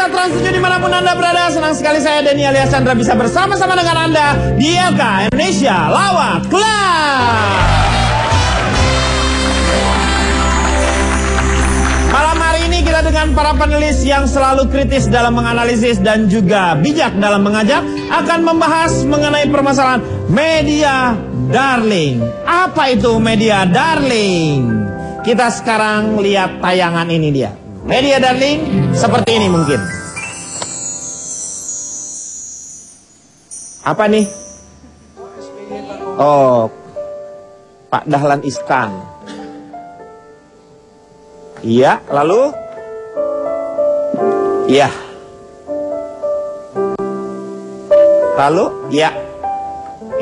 pemirsa Trans 7 dimanapun Anda berada, senang sekali saya Denny alias Chandra bisa bersama-sama dengan Anda di LK Indonesia Lawak Club. Malam hari ini kita dengan para panelis yang selalu kritis dalam menganalisis dan juga bijak dalam mengajak akan membahas mengenai permasalahan media darling. Apa itu media darling? Kita sekarang lihat tayangan ini dia. Media darling seperti ini mungkin. Apa nih? Oh, Pak Dahlan Iskan. Iya, lalu? Iya. Lalu? Iya.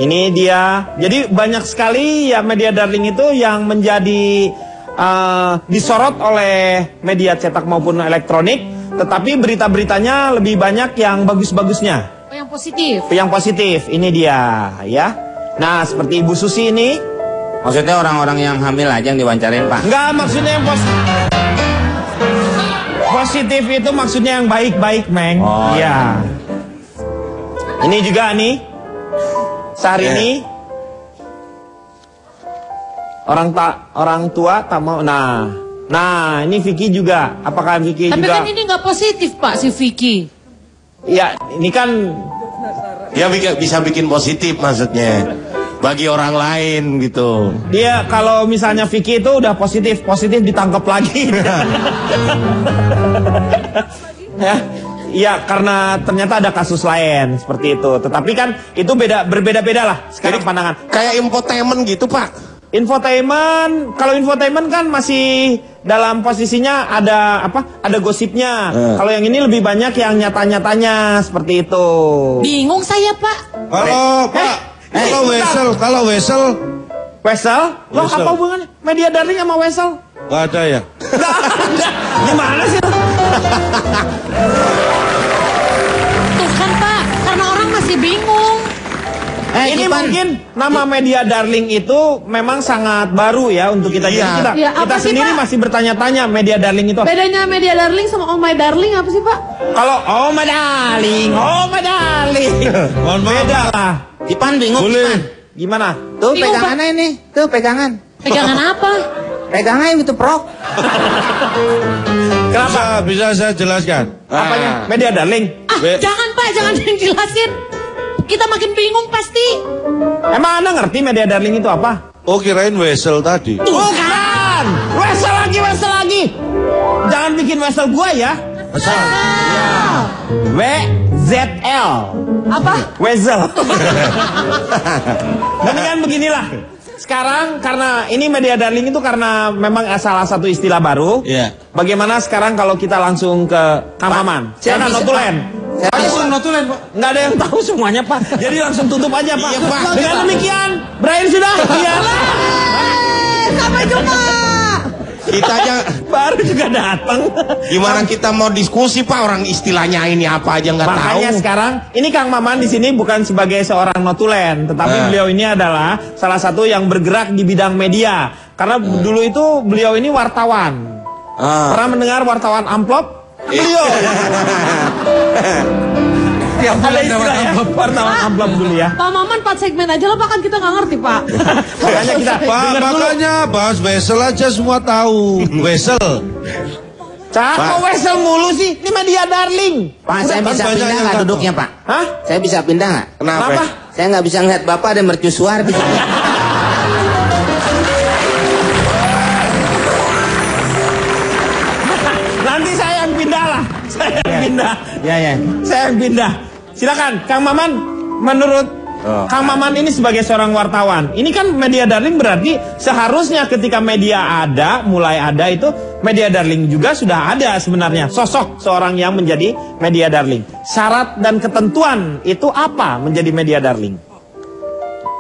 Ini dia. Jadi banyak sekali ya media darling itu yang menjadi disorot oleh media cetak maupun elektronik, tetapi berita-beritanya lebih banyak yang bagus-bagusnya. Yang positif. Yang positif, ini dia ya. Nah, seperti Ibu Susi ini. Maksudnya orang-orang yang hamil aja yang diwawancarin, Pak? Enggak, maksudnya yang positif itu maksudnya yang baik-baik, Meng. Oh, ya. Ini juga nih. Syahrini. Orang tua tak mau. Nah, ini Vicky juga. Apakah Vicky tapi juga? Tapi kan ini nggak positif, Pak, si Vicky. Ya, ini kan dia bisa bikin positif maksudnya. Bagi orang lain gitu. Dia kalau misalnya Vicky itu udah positif ditangkap lagi. Ya, karena ternyata ada kasus lain seperti itu. Tetapi kan itu berbeda-beda lah sekarang pandangan. Kayak infotainment gitu, Pak. Infotainment, kalau infotainment kan masih dalam posisinya ada apa? Ada gosipnya. Kalau yang ini lebih banyak yang nyata-nyatanya seperti itu. Bingung saya, Pak. Halo, Pak. Kalau Wesel. Loh, apa hubungannya media darling sama Wesel? Gak ada ya? Gak ada. Gimana sih? Tuh kan, Pak, karena orang masih bingung. Ini mungkin nama media darling itu memang sangat baru ya untuk kita. Ya, kita sendiri sih, masih bertanya-tanya media darling itu. Bedanya media darling sama oh my darling apa sih, Pak? Kalau oh my darling. Mohon maaf, beda lah. Ipan bingung. Boleh. Gimana? Tuh Bingung, pegangannya ini. Tuh pegangan. Pegangan apa? Pegangan itu, Prok. Kenapa? Bisa saya jelaskan? Apanya? Media darling. Jangan, Pak, jangan dijelasin. Kita makin bingung pasti. Emang Anda ngerti media darling itu apa? Oh, kirain Wesel tadi. Bukan. Wesel lagi. Jangan bikin Wesel gua ya. WZL. Apa? Wesel. Mendingan beginilah. Sekarang karena ini media darling itu karena memang salah satu istilah baru. Iya. Bagaimana sekarang kalau kita langsung ke Kang Maman? Siapa notulen? Langsung notulen, Pak. Nggak ada yang tahu semuanya, Pak. Jadi langsung tutup aja, Pak. Iya, Pak. Dengan demikian, berakhir sudah. Iya. Sampai jumpa. Kita aja Baru juga datang. gimana kita mau diskusi, Pak? Orang istilahnya ini apa aja nggak tahu. Makanya sekarang ini Kang Maman di sini bukan sebagai seorang notulen, tetapi beliau ini adalah salah satu yang bergerak di bidang media. Karena dulu itu beliau ini wartawan. Pernah mendengar wartawan amplop? Beliau. Ada istilah ya, wartawan amplop dulu ya. Pak Maman 4 segmen aja lah, Pak, kan kita nggak ngerti, Pak. Makanya kita Pak, dengar dulu. makanya bahas Wesel aja semua tahu. Wesel. Kok Wesel mulu sih? Ini media darling. Pak, saya kan bisa banyak pindah yang nggak tahu. duduknya, Pak? Hah? Saya bisa pindah nggak? Kenapa? Saya nggak bisa ngeliat Bapak ada mercusuar di sini. Nanti saya yang pindah lah. Saya yang pindah. Ya. Saya yang pindah. Silakan, Kang Maman. Menurut Kang Maman ini sebagai seorang wartawan, ini kan media darling berarti seharusnya ketika media ada, mulai ada itu media darling juga sudah ada sebenarnya. Sosok seorang yang menjadi media darling. Syarat dan ketentuan itu apa menjadi media darling?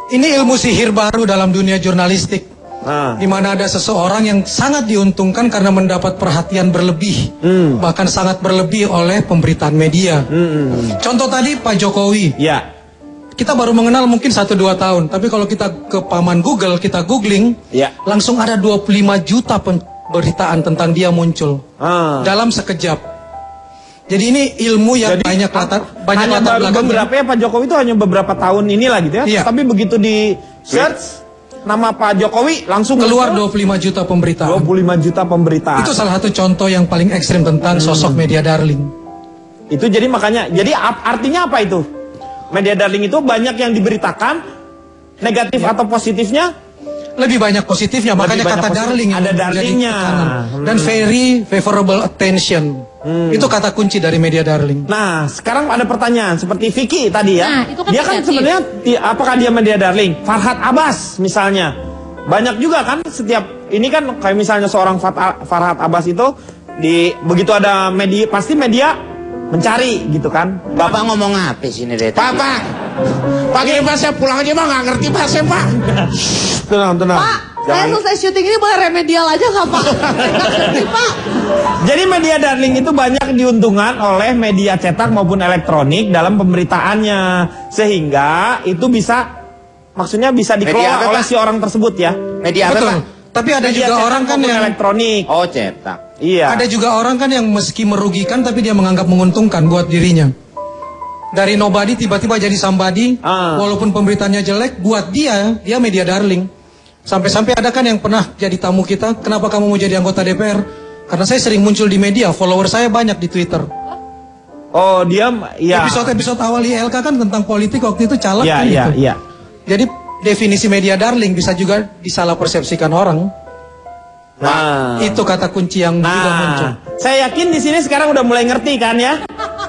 Ini ilmu sihir baru dalam dunia jurnalistik. Nah. Di mana ada seseorang yang sangat diuntungkan karena mendapat perhatian berlebih, bahkan sangat berlebih oleh pemberitaan media. Contoh tadi Pak Jokowi. Ya. Kita baru mengenal mungkin 1-2 tahun, tapi kalau kita ke paman Google, kita googling, Ya. langsung ada 25 juta pemberitaan tentang dia muncul dalam sekejap. Jadi ini ilmu yang Jadi, banyak latar hanya belakangnya. beberapa ya Pak Jokowi itu hanya beberapa tahun inilah gitu ya. Iya. Tapi begitu di search nama Pak Jokowi langsung Keluar muncul 25 juta pemberitaan. 25 juta pemberitaan. Itu salah satu contoh yang paling ekstrim tentang sosok media darling. Itu jadi makanya, jadi artinya apa itu? Media darling itu banyak yang diberitakan, negatif atau positifnya? Lebih banyak positifnya, makanya banyak kata positif. darling yang Ada menjadi darlingnya. tekanan. Dan very favorable attention. Itu kata kunci dari media darling. Nah, sekarang ada pertanyaan seperti Vicky tadi ya. Nah, itu kan dia kan negatif. sebenarnya apakah dia media darling? Farhad Abbas misalnya. Banyak juga kan setiap ini kan kayak misalnya seorang Farhad Abbas itu begitu ada media pasti media mencari gitu kan. Bapak ngomong apa sini deh? Pak, pagi Pak saya pulang aja Pak, nggak ngerti Pak saya Pak. Tenang, tenang. Pak, saya selesai syuting ini boleh remedial aja nggak Pak? Nggak ngerti Pak. Jadi media darling itu banyak diuntungkan oleh media cetak maupun elektronik dalam pemberitaannya sehingga itu bisa maksudnya bisa Media dikelola apa, oleh Pak? si orang tersebut ya. Media apa, Betul. Pak? Tapi ada Media juga cetak orang kan maupun yang elektronik. Oh, cetak. Iya. ada juga orang kan yang meski merugikan tapi dia menganggap menguntungkan buat dirinya. Dari nobody tiba-tiba jadi somebody, walaupun pemberitaannya jelek, buat dia media darling. Sampai-sampai ada kan yang pernah jadi tamu kita, kenapa kamu mau jadi anggota DPR? Karena saya sering muncul di media, follower saya banyak di Twitter. Oh, dia ya. Episode awal ILK kan tentang politik waktu itu caleg Iya, kan iya, gitu. iya. Jadi definisi media darling bisa juga disalah persepsikan orang. Nah, Itu kata kunci yang juga muncul. saya yakin di sini sekarang udah mulai ngerti kan ya?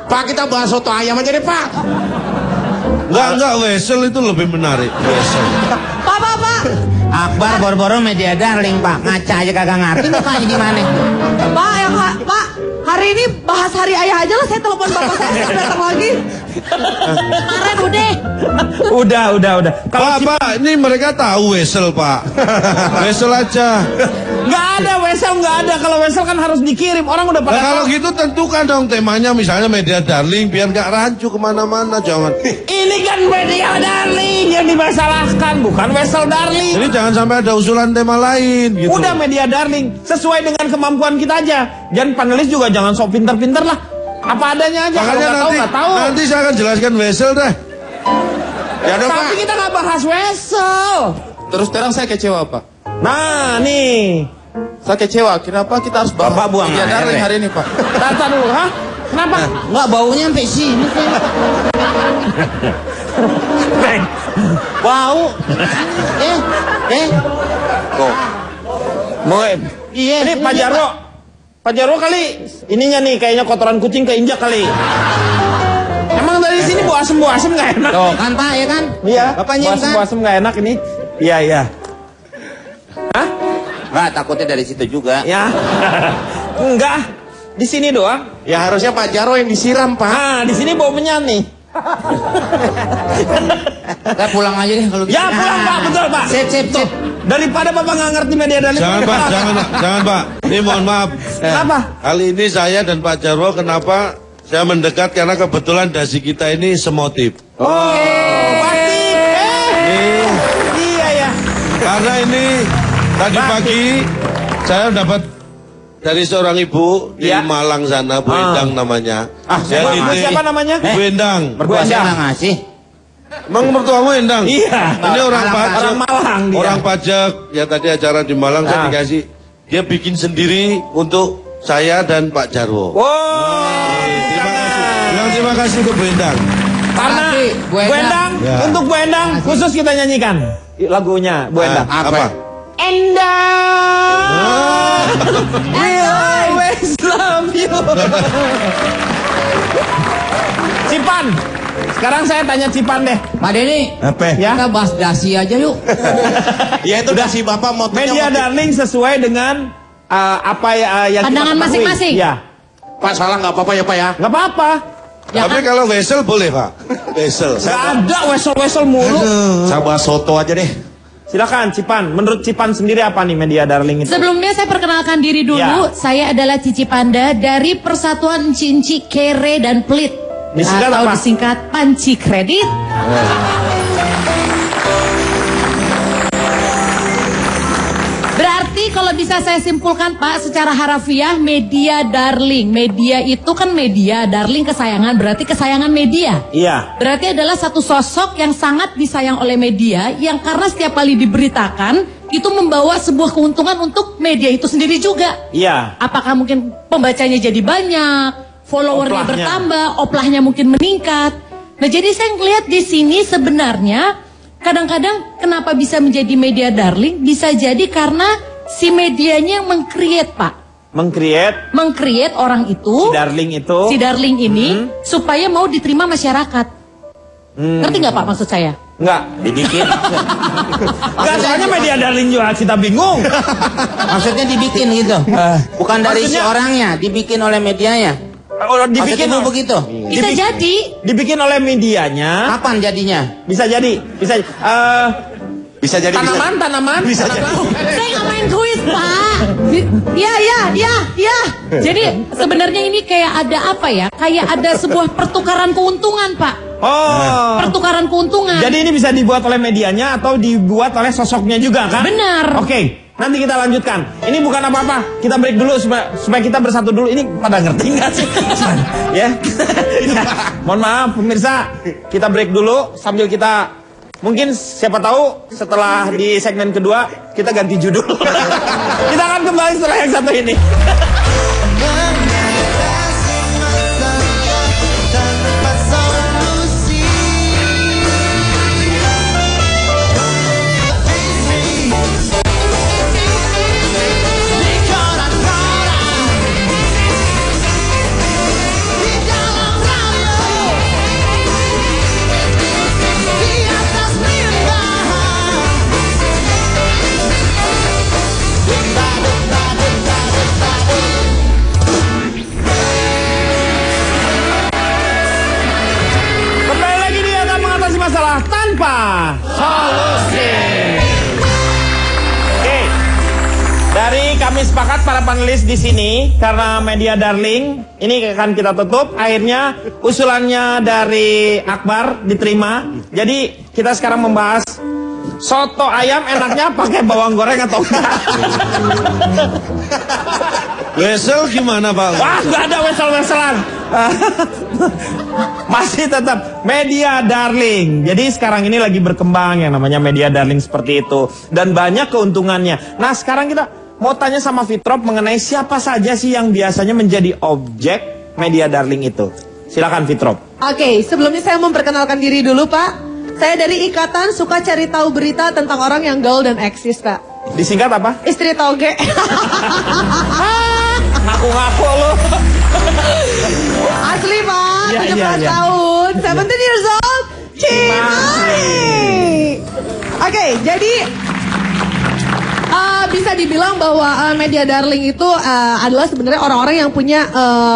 Pak kita bahas soto ayam aja deh Pak. Enggak, Wesel itu lebih menarik. Wesel. Pak. Akbar boro-boro media darling, Pak. Ngaca aja kagak ngerti mukanya gimana. Pak, hari ini bahas hari ayah aja lah. Saya telepon bapak saya datang lagi. Kemarin udah. Udah. Pak, ini mereka tahu Wesel, Pak. Wesel aja. Nggak ada Wesel, nggak ada. Kalau Wesel kan harus dikirim. Orang udah pada Nah, kalau tahu. gitu tentukan dong temanya, misalnya media darling, biar nggak rancu kemana-mana, jangan. Ini kan media darling yang dimasalahkan, bukan Wesel darling. Jadi jangan sampai ada usulan tema lain, gitu. Udah media darling, sesuai dengan kemampuan kita aja. Dan panelis juga jangan sok pinter-pinter lah. Apa adanya aja. Kalau Makanya nggak tahu. nanti saya akan jelaskan Wesel deh. Ya dong Pak. Tapi kita nggak bahas Wesel. Terus terang saya kecewa Pak. Nah, nih. Saya kecewa. Kenapa kita harus bahas Bapak buang media air, darling deh. hari ini Pak? Tata dulu, hah? Kenapa? Enggak baunya sampai sini. Bang. Bau. Kok? Mau Iya. ini Pak Jarwo. Pak Jarwo kali ininya nih kayaknya kotoran kucing keinjak kali. Emang dari sini bau asem nggak enak? Tuh kan Pak ya kan? Iya. Bapak nyium kan? Bau asem nggak enak ini. Iya. Hah? Enggak, takutnya dari situ juga. Ya. Enggak. Di sini doang. Ya harusnya Pak Jarwo yang disiram Pak. Ah, di sini bau menyan nih. Kita pulang aja deh kalau gitu. Ya pulang Pak, betul Pak. Sip. Daripada Bapak nggak ngerti media darling. Jangan Pak, jangan Pak. Ini mohon maaf. Kenapa? Kali ini saya dan Pak Jarwo kenapa saya mendekat karena kebetulan dasi kita ini semotif. Oh, batik. Iya ya. Karena ini tadi pagi saya dapat dari seorang ibu di Ya. Malang sana, Bu Endang namanya. Saya Siapa namanya? Bu Endang. Mertua saya nggak ngasih. Emang mertuamu Endang? Iya. Ini orang pajak. Orang Malang dia. Orang pajak. Ya tadi acara di Malang saya Ah. dikasih. Dia bikin sendiri untuk saya dan Pak Jarwo. Wow. Terima kasih. Bilang terima kasih ke Bu Endang. Karena Makasih, Bu Bu Endang, Ya. untuk Bu Endang khusus kita nyanyikan lagunya Bu Endang. Apa? Endang, will always love you. Cipan, sekarang saya tanya Cipan deh. Pak Denny, Apa? Ya. kita bahas dasi aja yuk. Ya itu dasi Bapak motifnya Media darling sesuai dengan apa yang Pandangan kita ketahui. masing-masing. Ya, Pak salah nggak apa-apa ya Pak ya. nggak apa-apa. Ya Tapi kan? kalau Wesel boleh Pak. Wesel. Nggak ada wesel-wesel mulu. Saya bahas soto aja deh. Silakan Cipan, menurut Cipan sendiri apa nih media darling itu? Sebelumnya saya perkenalkan diri dulu. Ya. Saya adalah Cici Panda dari Persatuan Cinci Kere dan Pelit. Disingkat atau apa? disingkat Panci Kredit. Berarti kalau bisa saya simpulkan Pak, secara harafiah media darling. Media itu kan media, darling kesayangan, berarti kesayangan media. Iya. Berarti adalah satu sosok yang sangat disayang oleh media, yang karena setiap kali diberitakan, itu membawa sebuah keuntungan untuk media itu sendiri juga. Iya. Apakah mungkin pembacanya jadi banyak, followernya bertambah, oplahnya mungkin meningkat. Nah jadi saya ngelihat di sini sebenarnya kadang-kadang kenapa bisa menjadi media darling, bisa jadi karena si medianya yang meng-create Pak. Meng-create orang itu, si darling ini, supaya mau diterima masyarakat. Ngerti nggak Pak maksud saya? Enggak, dibikin. Enggak, soalnya media darling juga kita bingung. Maksudnya dibikin gitu. Bukan dari si orangnya, dibikin oleh medianya. Oh, dibikin begitu. Bisa jadi. Dibikin oleh medianya. Kapan jadinya? Bisa jadi. Bisa jadi. Tanaman. Bisa jadi. Saya nggak main kuis Pak. Iya. Jadi sebenarnya ini kayak ada apa ya? Kayak ada sebuah pertukaran keuntungan Pak. Oh. Pertukaran keuntungan. Jadi ini bisa dibuat oleh medianya atau dibuat oleh sosoknya juga kan? Benar. Oke, nanti kita lanjutkan. Ini bukan apa-apa. Kita break dulu supaya kita bersatu dulu. Ini pada ngerti nggak sih? Ya. Mohon maaf pemirsa. Kita break dulu sambil kita mungkin siapa tahu setelah di segmen kedua kita ganti judul. Kita akan kembali setelah yang satu ini. Masalah tanpa solusi. Oke, dari kami sepakat para panelis di sini karena media darling ini akan kita tutup. Akhirnya usulannya dari Akbar diterima. Jadi kita sekarang membahas soto ayam enaknya pakai bawang goreng atau enggak. Wesel gimana Pak? Wah, nggak ada wesel-weselan. Masih tetap media darling. Jadi sekarang ini lagi berkembang yang namanya media darling seperti itu. Dan banyak keuntungannya. Nah sekarang kita mau tanya sama Fitrop mengenai siapa saja sih yang biasanya menjadi objek media darling itu. Silakan Fitrop. Oke, sebelumnya saya memperkenalkan diri dulu Pak. Saya dari Ikatan Suka Cari Tahu Berita tentang orang yang gaul dan eksis Pak. Disingkat apa? Istri toge. Ngaku-ngaku lo. Asli Pak, 17 tahun, 17 years old, Cimahi. Oke, jadi bisa dibilang bahwa media darling itu adalah sebenarnya orang-orang yang punya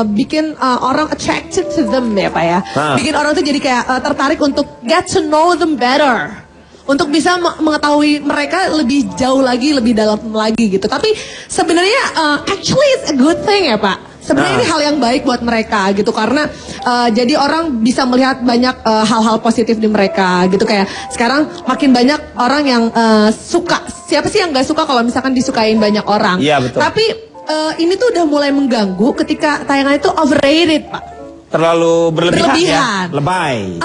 bikin orang attracted to them ya Pak ya. Bikin orang tuh jadi kayak tertarik untuk get to know them better. Untuk bisa mengetahui mereka lebih jauh lagi, lebih dalam lagi gitu. Tapi sebenarnya actually it's a good thing ya Pak. Sebenarnya ini hal yang baik buat mereka gitu. Karena jadi orang bisa melihat banyak hal-hal positif di mereka gitu. Kayak sekarang makin banyak orang yang suka. Siapa sih yang gak suka kalau misalkan disukain banyak orang. Iya betul. Tapi ini tuh udah mulai mengganggu ketika tayangan itu overrated Pak. Terlalu berlebihan. Ya, lebay.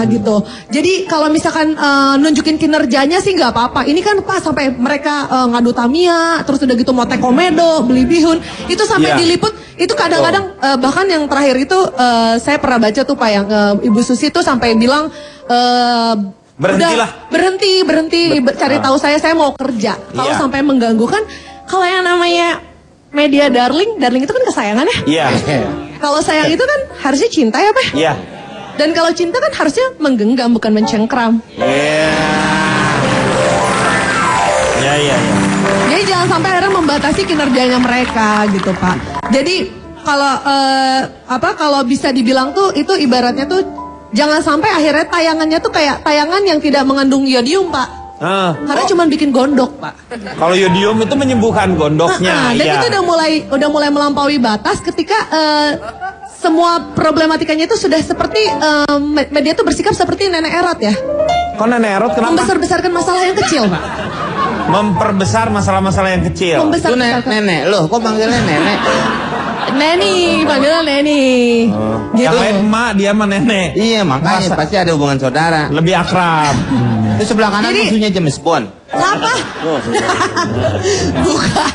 Gitu. Jadi kalau misalkan nunjukin kinerjanya sih nggak apa-apa. Ini kan Pak sampai mereka ngadu Tamiya, terus udah gitu motek komedo, beli bihun, itu sampai diliput. Itu kadang-kadang bahkan yang terakhir itu saya pernah baca tuh Pak yang Ibu Susi tuh sampai bilang berhentilah. Berhenti cari tahu saya mau kerja. Kalau sampai mengganggu kan, kalau yang namanya media darling itu kan kesayangan ya. Iya. Kalau sayang itu kan harusnya cinta ya Pak? Iya. Dan kalau cinta kan harusnya menggenggam bukan mencengkram. Iya. Jadi jangan sampai akhirnya membatasi kinerjanya mereka gitu Pak. Jadi kalau bisa dibilang tuh itu ibaratnya tuh jangan sampai akhirnya tayangannya tuh kayak tayangan yang tidak mengandung iodium Pak. Karena cuma bikin gondok Pak. Kalau iodium itu menyembuhkan gondoknya. Dan itu udah mulai melampaui batas ketika semua problematikanya itu sudah seperti media itu bersikap seperti nenek erot ya. Kok nenek erot kenapa? Membesar-besarkan masalah yang kecil Pak. Memperbesar masalah-masalah yang kecil. Itu nenek, loh kok manggilnya nenek? Neni, panggilan Neni. Gitu. Yang lain emak, dia mah nenek. Iya, makanya pasti ada hubungan saudara. Lebih akrab. Itu sebelah kanan musuhnya James Bond. Siapa? Bukan.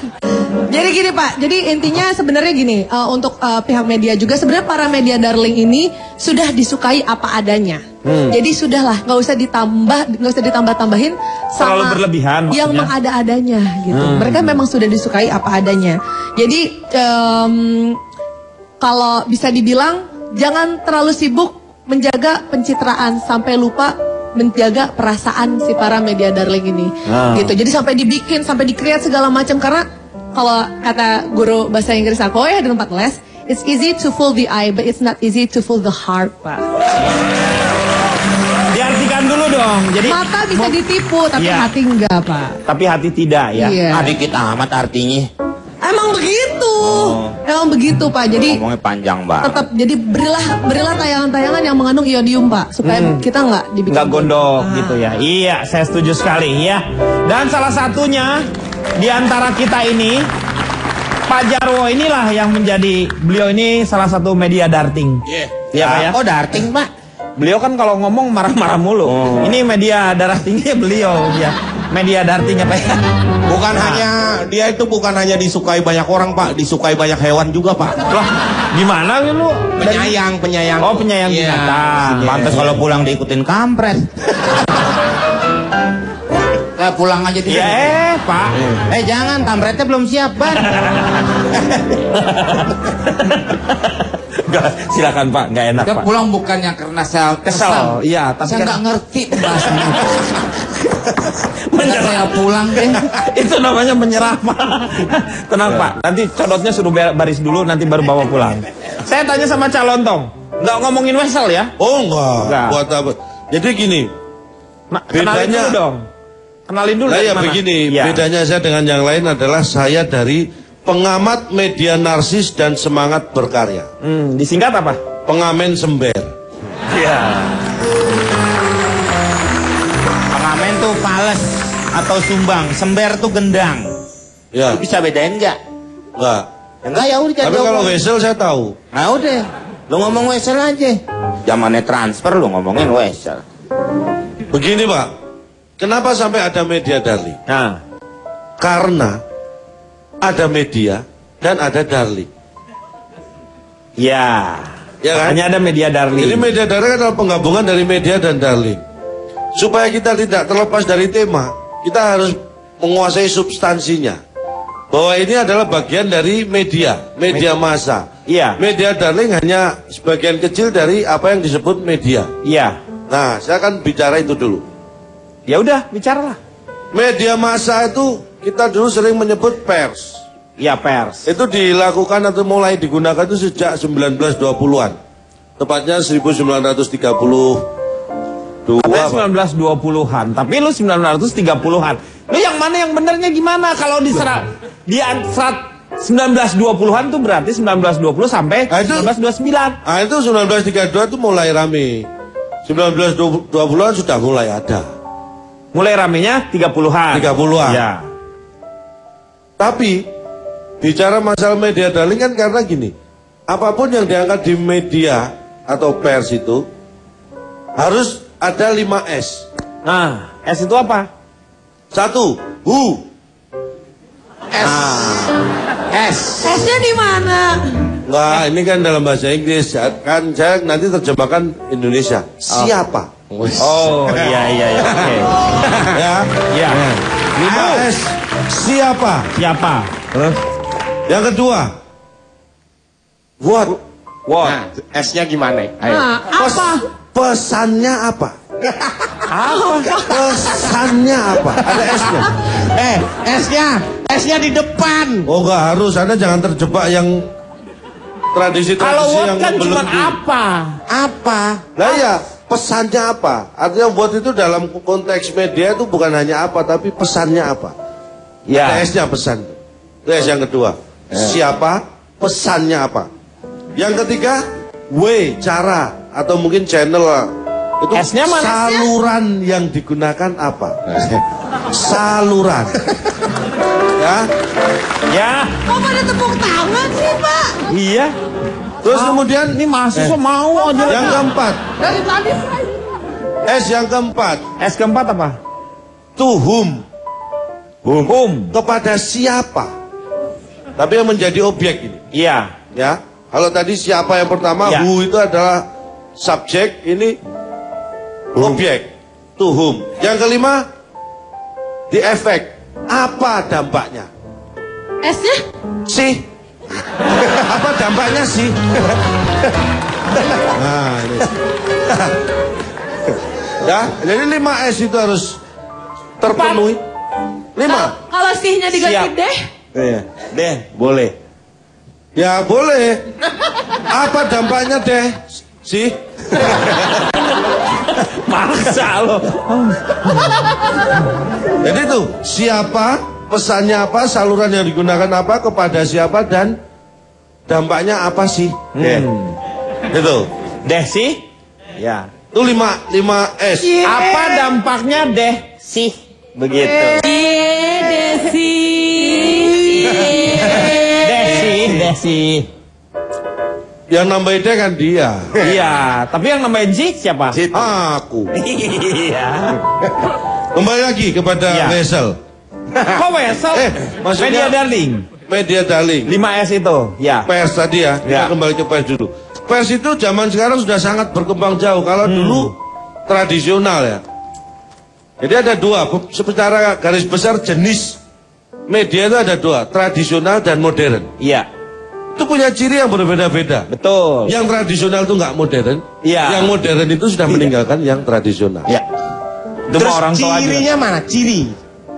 Jadi gini Pak, jadi intinya sebenarnya gini, untuk pihak media juga sebenarnya para media darling ini sudah disukai apa adanya. Jadi sudahlah, nggak usah ditambah-tambahin sama terlalu berlebihan yang maksudnya. mengada-adanya gitu. Mereka memang sudah disukai apa adanya. Jadi kalau bisa dibilang jangan terlalu sibuk menjaga pencitraan sampai lupa menjaga perasaan si para media darling ini. Gitu. Jadi sampai dibikin, sampai di-create segala macam karena kalau kata guru bahasa Inggris aku ya di tempat les, it's easy to fool the eye, but it's not easy to fool the heart, Pak. Diartikan dulu dong. Jadi mata bisa ditipu, tapi hati enggak, Pak. Tapi hati tidak ya. Iya. Dikit amat artinya. Emang begitu. Emang begitu, Pak. Jadi Ngomongnya panjang banget. tetap jadi berilah tayangan-tayangan yang mengandung iodium, Pak, supaya kita nggak dibikin nggak gondok gitu ya. Iya, saya setuju sekali ya. Dan salah satunya di antara kita ini, Pak Jarwo inilah yang menjadi, beliau ini salah satu media darting. Iya Pak ya. Oh darting Pak. Beliau kan kalau ngomong marah-marah mulu. Ini media darah tinggi beliau ya. Media darting apa ya? Bukan hanya dia itu bukan hanya disukai banyak orang Pak, disukai banyak hewan juga Pak. Lah, gimana lu? Penyayang. Oh, penyayang binatang. Pantes kalau pulang diikutin kampret. Pulang aja tidur. Pak. Jangan, kampretnya belum siap, Ban. Silakan Pak, nggak enak Pak. Pulang bukannya karena saya kesal. Iya, tapi saya nggak ngerti pembahasannya. Saya pulang deh. Itu namanya menyerah Pak. Tenang Pak, nanti codotnya suruh baris dulu, nanti baru bawa pulang. Saya tanya sama calon tong, nggak ngomongin Wesel ya? Oh enggak. Buat apa? Jadi gini. Kenalin dulu dong. Kenalin dulu. Ya begini, bedanya saya dengan yang lain adalah saya dari pengamat media narsis dan semangat berkarya. Disingkat apa? Pengamen sember. Iya. Pengamen tuh fales atau sumbang, sember tuh gendang. Ya. Lu bisa bedain nggak? Enggak. Enggak ya udah. Tapi kalau Wesel saya tahu. Nah udah, lu ngomong Wesel aja. Zamannya transfer lu ngomongin Wesel. Begini Pak. Kenapa sampai ada media darling? Nah, karena ada media dan ada darling. ya kan? Hanya ada media darling. Jadi media darling adalah penggabungan dari media dan darling. Supaya kita tidak terlepas dari tema, kita harus menguasai substansinya. Bahwa ini adalah bagian dari media massa. Iya. Media darling hanya sebagian kecil dari apa yang disebut media. Iya. Nah, saya akan bicara itu dulu. Ya udah, bicaralah. Media massa itu kita dulu sering menyebut pers. Ya, pers. Itu dilakukan atau mulai digunakan itu sejak 1920-an. Tepatnya 1932. 1920-an, tapi lu 1930-an. Lu yang mana yang benernya gimana? Kalau di 1920-an tuh berarti 1920 sampai 1929. Ah itu 1932 itu mulai rame. 1920-an sudah mulai ada. Mulai ramenya 30-an. 30-an. Ya. Tapi bicara masalah media darling kan karena gini. Apapun yang diangkat di media atau pers itu harus ada 5S. Nah, S itu apa? 1. Who. S. S. S-nya di mana? Enggak, ini kan dalam bahasa Inggris. Kan saya nanti terjemahkan Indonesia. Siapa? Oh, iya. Oke. Ya. 5S. Siapa? Terus yang kedua. What? Nah, S-nya gimana? Ayo. Apa? Pesannya apa? Pesannya apa? Ada S-nya. S-nya di depan. Oh enggak harus, Anda jangan terjebak yang tradisi-tradisi Kalau what yang kan cuma belum apa? Nah ya, pesannya apa? Artinya buat itu dalam konteks media itu bukan hanya apa, tapi pesannya apa? Ya. Ada S-nya pesan. Itu S yang kedua. Siapa? Pesannya apa? Yang ketiga, way, cara atau mungkin channel Itu S-nya mana? saluran yang digunakan apa? Saluran. Ya. Ya. Kok pada tepuk tangan sih, Pak? Iya. Terus kemudian Ini mahasiswa mau aja. yang keempat. Dari tadi saya. S yang keempat. S keempat apa? To whom. Whom. Kepada siapa? Tapi yang menjadi objek ini. Iya. Ya. Kalau tadi siapa yang pertama, Ya. who itu adalah subjek, ini objek. To whom. Yang kelima, the effect. Apa dampaknya? S-nya? Sih. Apa dampaknya sih? Nah, ini. Ya, jadi 5S itu harus terpenuhi. 5. Kalau sih-nya diganti Siap. deh. Iya. Deh, boleh. Ya boleh. Apa dampaknya deh? Sih. Maksa lo. Jadi itu siapa, pesannya apa, saluran yang digunakan apa, kepada siapa, dan dampaknya apa sih? Itu. Deh sih? Ya. Itu 5S. Apa dampaknya deh sih? Begitu. Desi. Deh sih. Yang nambahin deh kan dia. Iya, tapi yang nambahin sih siapa? Aku. Iya. Kembali lagi kepada Ya. Wesel. Kok wesel? maksudnya- Media darling. Media darling. 5S itu, ya. Pers tadi ya. Kita Ya. kembali ke pers dulu. Pers itu zaman sekarang sudah sangat berkembang jauh. Kalau dulu tradisional ya. Jadi ada dua. Secara garis besar jenis media itu ada dua. Tradisional dan modern. Iya, Itu punya ciri yang berbeda-beda. betul. Yang tradisional itu nggak modern. Iya. Yang modern itu sudah meninggalkan yang tradisional. Ya. Itu Terus mah orang tua aja. cirinya mana? Ciri.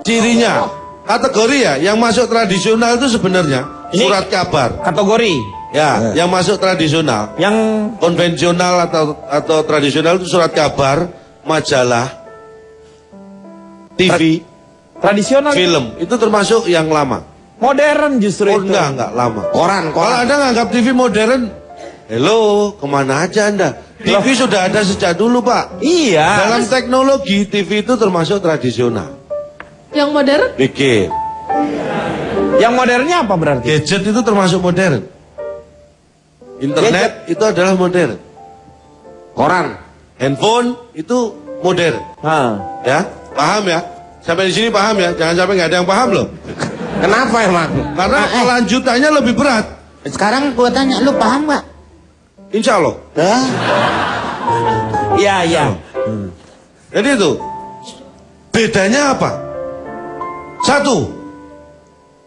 Cirinya, kategori ya, yang masuk tradisional itu sebenarnya Ini- surat kabar. Kategori Ya, yang masuk tradisional. yang Konvensional atau tradisional itu surat kabar, majalah, TV, tradisional, film. Itu termasuk yang lama. modern justru Oh itu. enggak lama. Koran, Kalau Anda nganggap TV modern, hello, kemana aja Anda? TV sudah ada sejak dulu Pak. Iya. Dalam teknologi, TV itu termasuk tradisional. Yang modern? Bikin. Yang modernnya apa berarti? Gadget itu termasuk modern. Internet itu adalah modern. Koran. Handphone itu modern. Hah. Ya, paham ya? Sampai di sini paham ya? Jangan sampai nggak ada yang paham loh. Kenapa emang? Karena kelanjutannya lebih berat. Sekarang gua tanya, lu paham gak? Insya Allah. Iya, iya. Jadi itu bedanya apa? Satu,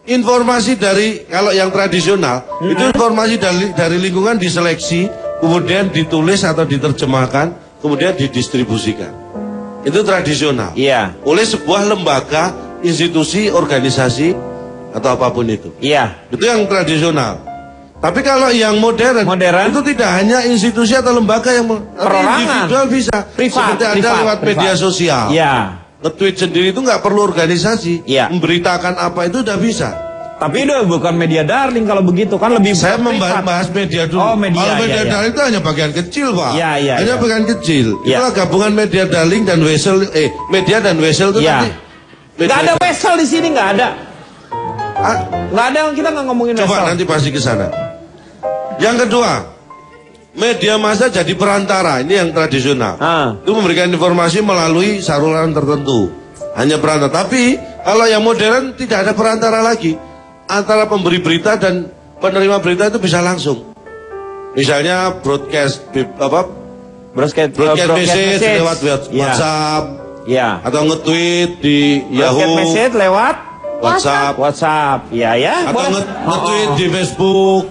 informasi dari kalau yang tradisional itu informasi dari lingkungan diseleksi, kemudian ditulis atau diterjemahkan, kemudian didistribusikan. Itu tradisional. Iya. Oleh sebuah lembaga, institusi, organisasi atau apapun itu. Iya. Itu yang tradisional. Tapi kalau yang modern, Modern. itu tidak hanya institusi atau lembaga yang tapi Perorangan. individual bisa. Privat, Seperti Anda privat, lewat privat. media sosial. Iya. Nge-tweet sendiri itu nggak perlu organisasi. Iya. Memberitakan apa itu udah bisa. Tapi itu bukan media darling kalau begitu kan lebih Saya privat. membahas media dulu. Oh, media, Kalau media iya, iya. darling itu hanya bagian kecil, Pak. Iya, iya, Hanya iya. bagian kecil. Iya. Itulah gabungan media darling dan Wesel. Media dan Wesel itu Iya. nanti. Nggak ada wesel di sini, nggak ada. Ah, Nggak ada, kita nggak ngomongin coba wesel. nanti pasti ke sana. Yang kedua, media massa jadi perantara. Ini yang tradisional. Ah. Itu memberikan informasi melalui saluran tertentu. Hanya perantara. Tapi kalau yang modern tidak ada perantara lagi. Antara pemberi berita dan penerima berita itu bisa langsung. Misalnya broadcast Broadcast message lewat Iya. WhatsApp Iya. atau nge-tweet di Broadcast Yahoo, message lewat WhatsApp, Iya ya. atau Boleh. nge-tweet di Facebook.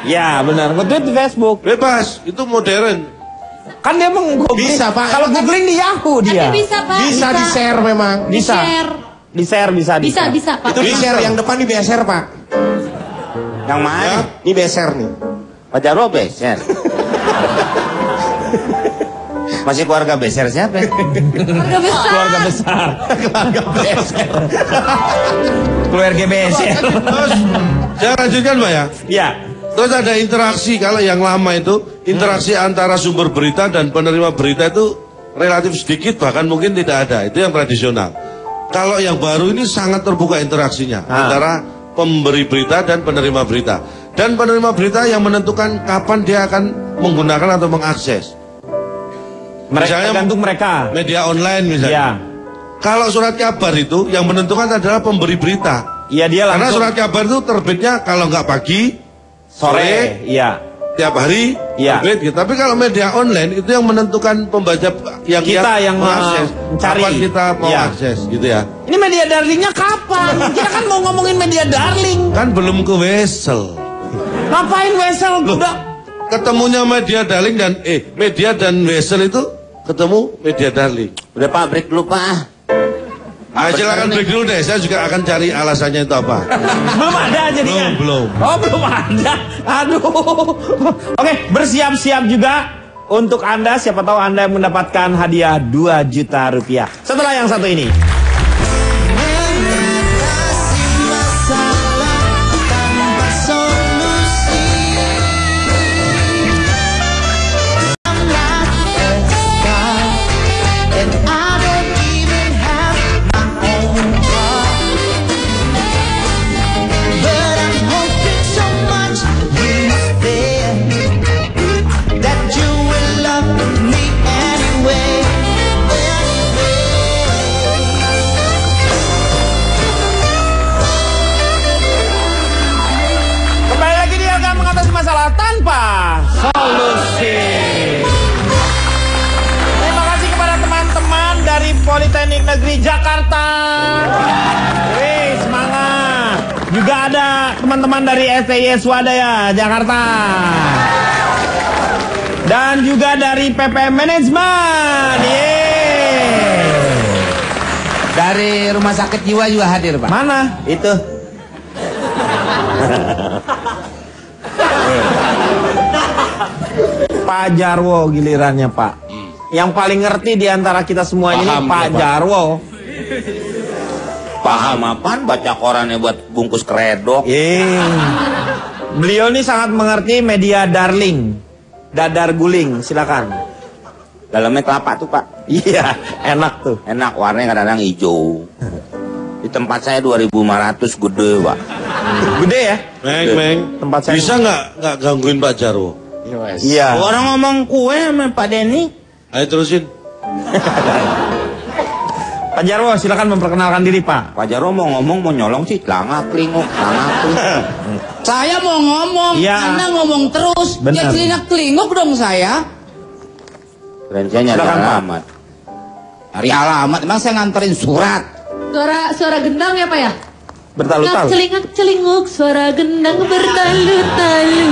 Ya benar. Nge-tweet di Facebook. Bebas, itu modern. Kan dia meng-googling. Bisa, Pak. Kalau googling di Yahoo dia. Tapi bisa Pak. Bisa di-share memang. Bisa. Di-share. Bisa. Bisa Pak. Itu di-share yang depan di-beser, Pak. Yang mana? Ya. Ini beser nih. Pak Jarwo beser. Masih keluarga beser siapa? Keluarga besar. Keluarga besar. Keluarga beser. Keluarga beser. Terus saya lanjutkan Pak ya. Ya. Terus ada interaksi. Kalau yang lama itu interaksi antara sumber berita dan penerima berita itu relatif sedikit, bahkan mungkin tidak ada. Itu yang tradisional. Kalau yang baru ini sangat terbuka interaksinya antara pemberi berita dan penerima berita. Dan penerima berita yang menentukan kapan dia akan menggunakan atau mengakses. Misalnya tergantung mereka. Media online misalnya. Ya. Kalau surat kabar itu yang menentukan adalah pemberi berita. Iya, dia langsung. Karena surat kabar itu terbitnya kalau nggak pagi, sore, iya. tiap hari, iya. terbit gitu. Tapi kalau media online itu yang menentukan pembaca yang kita yang mengakses, mencari. kapan kita mau akses gitu ya. Ini media darlingnya kapan? Kita kan mau ngomongin media darling. Kan belum ke wesel. Ngapain wesel? Udah ketemunya media darling dan media dan wesel itu ketemu media darling. Udah Pak, break dulu Pak. Silakan break dulu deh, saya juga akan cari alasannya itu apa. Belum ada jadinya. Belum. Oh, belum ada. Aduh. Oke, bersiap-siap juga untuk Anda, siapa tahu Anda mendapatkan hadiah 2 juta rupiah. Setelah yang satu ini. Solusi. Terima kasih kepada teman-teman dari Politeknik Negeri Jakarta. Wih, semangat. Juga ada teman-teman dari STI Swadaya Jakarta. Dan juga dari PPM Manajemen. Dari Rumah Sakit Jiwa juga hadir Pak. Mana? Itu. Pak Jarwo gilirannya Pak. Yang paling ngerti di antara kita semua ini Pak Jarwo. Paham apaan baca korannya buat bungkus kredok? Beliau ini sangat mengerti media darling. Dadar guling, silakan. Dalamnya kelapa tuh Pak. Iya, enak tuh. Enak, warnanya kadang-kadang hijau. Di tempat saya 2.500 gede Pak. Gede ya? Meng. Tempat saya. Bisa nggak gangguin Pak Jarwo? Iya. Orang ngomong kue sama Pak Denny. Ayo terusin. Pak Jarwo, silakan memperkenalkan diri Pak. Pak Jarwo mau ngomong, mau nyolong sih, langak klinguk. Saya mau ngomong, Anda ngomong terus. Benar. Ya celingak-celinguk dong saya. Rencanya nyari alamat. Cari alamat, emang saya nganterin surat. Suara gendang ya Pak ya? Bertalu-talu. Celingak-celinguk, suara gendang bertalu-talu.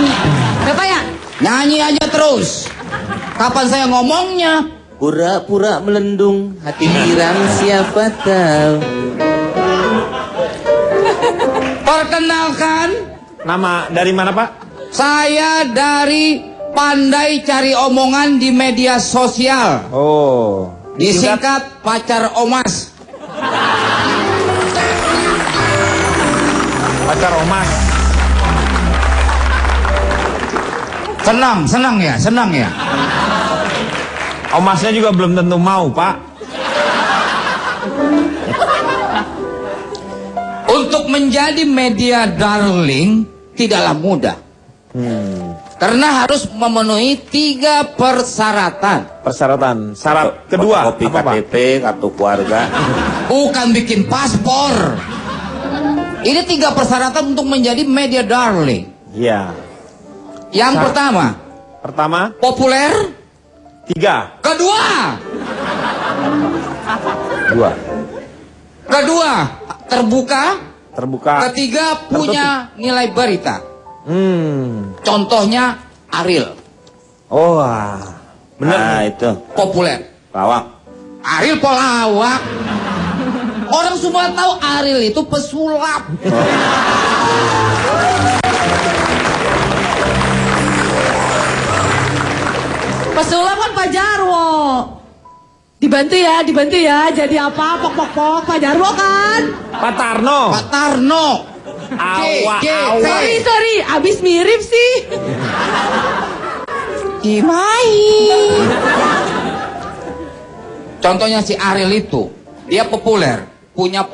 Ya Pak ya? Nyanyi aja terus. Kapan saya ngomongnya? Pura-pura melendung, hati girang siapa tahu. Perkenalkan. Nama dari mana Pak? Saya dari Pandai Cari Omongan di Media Sosial. Oh. Disingkat Pacar Omas. Pacar Omas. Senang ya. Omasnya juga belum tentu mau Pak. Untuk menjadi media darling tidaklah mudah. Karena harus memenuhi 3 persyaratan. Syarat kedua Fotokopi apa Pak? KTP, kartu keluarga. Bukan bikin paspor. Ini 3 persyaratan untuk menjadi media darling. Iya. Yang pertama, populer. 3. Kedua, terbuka. Ketiga, punya nilai berita. Contohnya Ariel. Oh, bener. Nah, itu populer. Pelawak. Ariel pelawak. Orang semua tahu Ariel itu pesulap. Pesulap kan Pak Jarwo. Dibantu ya. Jadi apa? Pok. Pak Jarwo kan? Pak Tarno. Sorry. Abis mirip sih. Contohnya si Ariel itu, dia populer, punya